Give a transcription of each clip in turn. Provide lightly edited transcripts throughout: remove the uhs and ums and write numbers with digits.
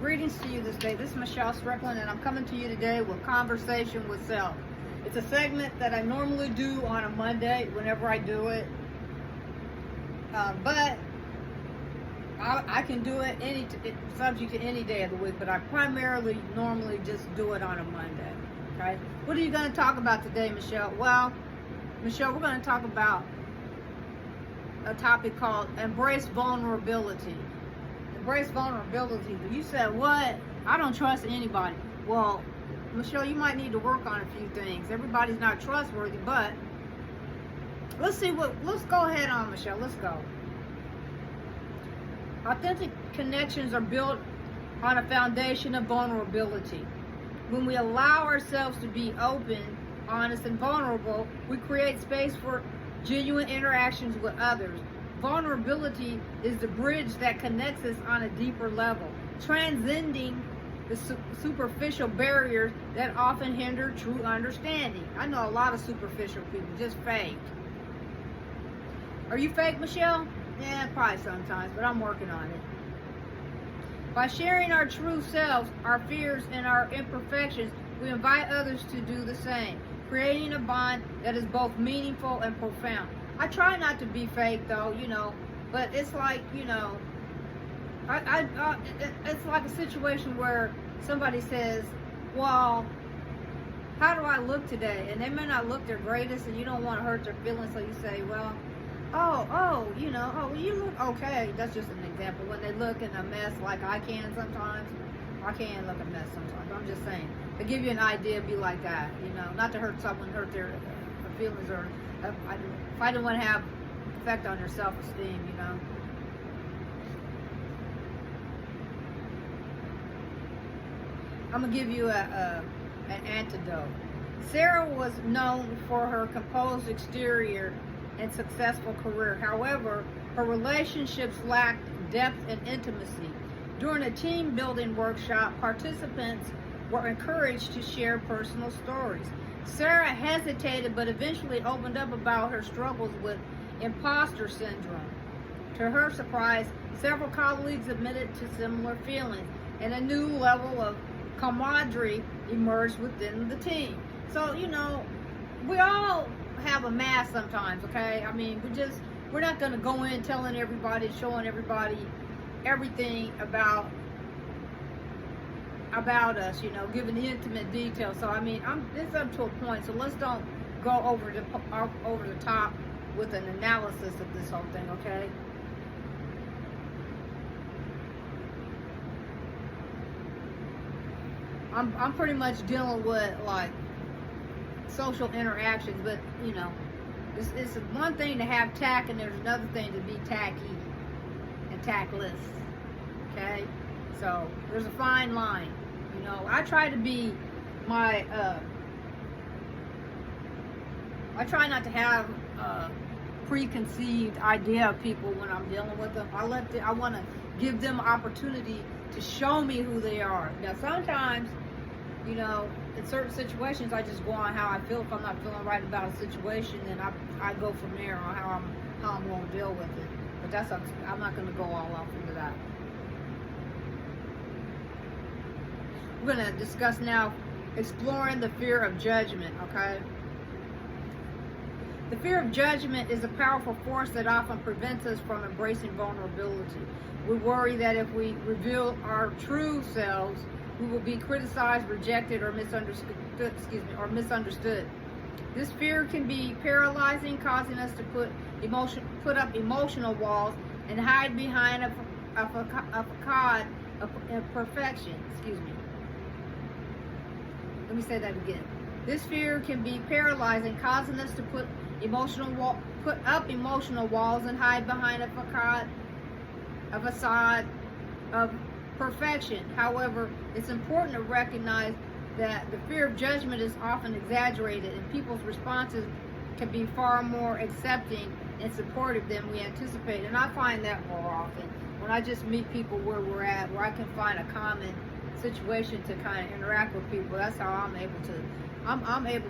Greetings to you this day. This is Michelle Strickland, and I'm coming to you today with Conversation with Self. It's a segment that I normally do on a Monday whenever I do it, but I can do it subject to any day of the week, but I primarily normally just do it on a Monday. Okay? What are you going to talk about today, Michelle? Well, Michelle, we're going to talk about a topic called Embrace Vulnerability. Embrace vulnerability. You said, what? I don't trust anybody. Well, Michelle, you might need to work on a few things. Everybody's not trustworthy, but let's go ahead on, Michelle. Let's go. Authentic connections are built on a foundation of vulnerability. When we allow ourselves to be open, honest, and vulnerable, we create space for genuine interactions with others. Vulnerability is the bridge that connects us on a deeper level, transcending the superficial barriers that often hinder true understanding. I know a lot of superficial people, just fake. Are you fake, Michelle? Yeah, probably sometimes, but I'm working on it. By sharing our true selves, our fears, and our imperfections, we invite others to do the same, creating a bond that is both meaningful and profound. I try not to be fake, though, but it's like, it's like a situation where somebody says, well, how do I look today? And they may not look their greatest, and you don't want to hurt their feelings, so you say, well, you look okay. That's just an example. When they look in a mess like I can sometimes, I can look a mess sometimes. I'm just saying. To give you an idea, be like that, not to hurt someone, hurt their feelings, or if I didn't want to have effect on their self-esteem, I'm going to give you an antidote. Sarah was known for her composed exterior and successful career. However, her relationships lacked depth and intimacy. During a team building workshop, participants were encouraged to share personal stories. Sarah hesitated but eventually opened up about her struggles with imposter syndrome. To her surprise, several colleagues admitted to similar feelings, and a new level of camaraderie emerged within the team. So, we all have a mask sometimes, okay? I mean, we're not going to go in telling everybody, showing everybody everything about us, giving the intimate details. So, I mean, it's up to a point. So let's don't go over the top with an analysis of this whole thing, okay? I'm pretty much dealing with like social interactions, but it's one thing to have tact, and there's another thing to be tacky and tactless. Okay, so there's a fine line. I try to be I try not to have a preconceived idea of people when I'm dealing with them. I want to give them opportunity to show me who they are. Now, sometimes, in certain situations, I just go on how I feel. If I'm not feeling right about a situation, then I go from there on how I'm going to deal with it. But I'm not going to go all off into that. We're going to discuss now exploring the fear of judgment, okay? The fear of judgment is a powerful force that often prevents us from embracing vulnerability. We worry that if we reveal our true selves, we will be criticized, rejected, or misunderstood. This fear can be paralyzing, causing us to put up emotional walls and hide behind a facade of perfection. Let me say that again. This fear can be paralyzing, causing us to put up emotional walls and hide behind a facade of perfection. However, it's important to recognize that the fear of judgment is often exaggerated, and people's responses can be far more accepting and supportive than we anticipate. And I find that more often when I just meet people where we're at, where I can find a common situation to kind of interact with people. That's how I'm able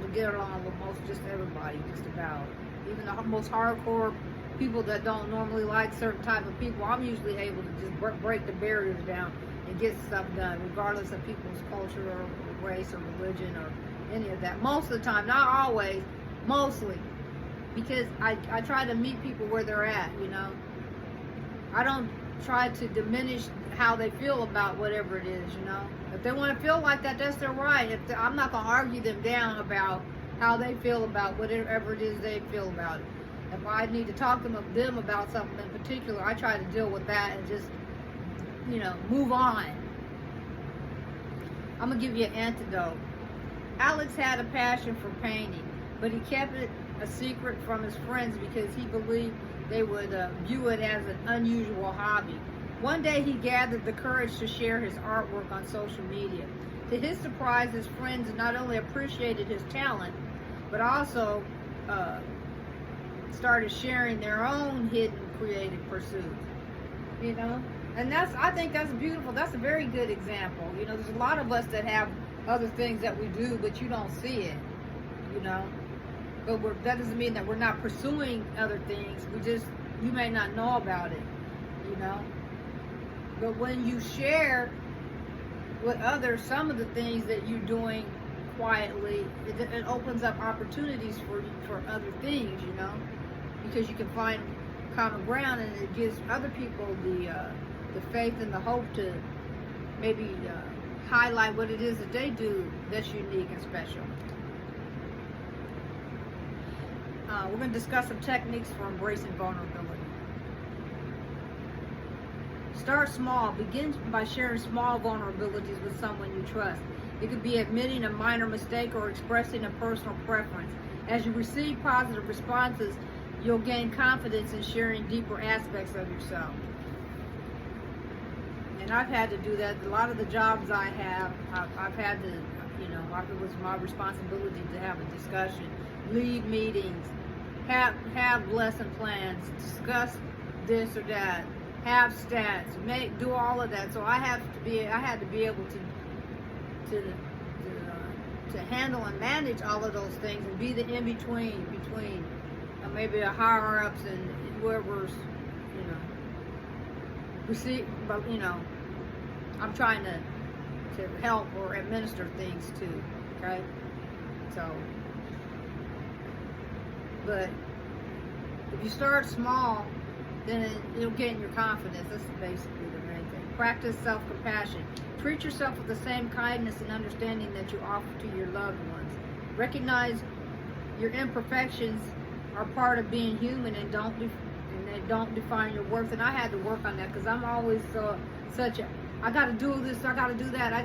to get along with just everybody, just about. Even the most hardcore people that don't normally like certain type of people, I'm usually able to just break the barriers down and get stuff done, regardless of people's culture or race or religion or any of that. Most of the time, not always, mostly, because I try to meet people where they're at, you know. I don't try to diminish how they feel about whatever it is, you know. If they want to feel like that, that's their right. I'm not going to argue them down about how they feel about whatever it is they feel about it. If I need to talk to them about something in particular, I try to deal with that and just, you know, move on. I'm going to give you an antidote. Alex had a passion for painting, but he kept it a secret from his friends because he believed they would view it as an unusual hobby. One day he gathered the courage to share his artwork on social media. To his surprise, his friends not only appreciated his talent, but also started sharing their own hidden creative pursuits. You know? And I think that's beautiful. That's a very good example. You know, there's a lot of us that have other things that we do, but you don't see it. You know? But that doesn't mean that we're not pursuing other things. You may not know about it, you know. But when you share with others some of the things that you're doing quietly, it opens up opportunities for other things, you know, because you can find common ground, and it gives other people the faith and the hope to maybe highlight what it is that they do that's unique and special. We're going to discuss some techniques for embracing vulnerability. Start small. Begin by sharing small vulnerabilities with someone you trust. It could be admitting a minor mistake or expressing a personal preference. As you receive positive responses, you'll gain confidence in sharing deeper aspects of yourself. And I've had to do that. A lot of the jobs I have, I've had to, you know, it was my responsibility to have a discussion, lead meetings, have lesson plans, discuss this or that, have stats, do all of that. So I had to be able to handle and manage all of those things and be the in between maybe a higher ups and whoever's, you know, but you know, I'm trying to help or administer things too. Okay, so. But if you start small, then it'll gain your confidence. That's basically the main thing. Practice self-compassion. Treat yourself with the same kindness and understanding that you offer to your loved ones. Recognize your imperfections are part of being human, and they don't define your worth. And I had to work on that because I'm always I got to do this, I got to do that, and I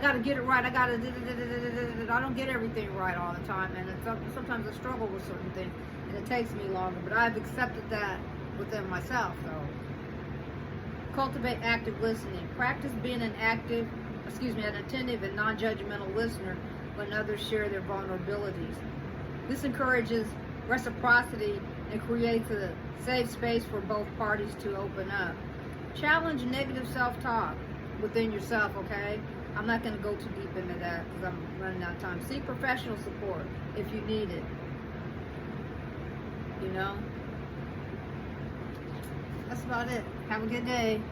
got to get it right. I don't get everything right all the time, and sometimes I struggle with certain things, and it takes me longer. But I've accepted that within myself, though. Cultivate active listening. Practice being an attentive and non-judgmental listener when others share their vulnerabilities. This encourages reciprocity and creates a safe space for both parties to open up. Challenge negative self-talk within yourself, okay? I'm not going to go too deep into that because I'm running out of time. Seek professional support if you need it. You know? That's about it. Have a good day.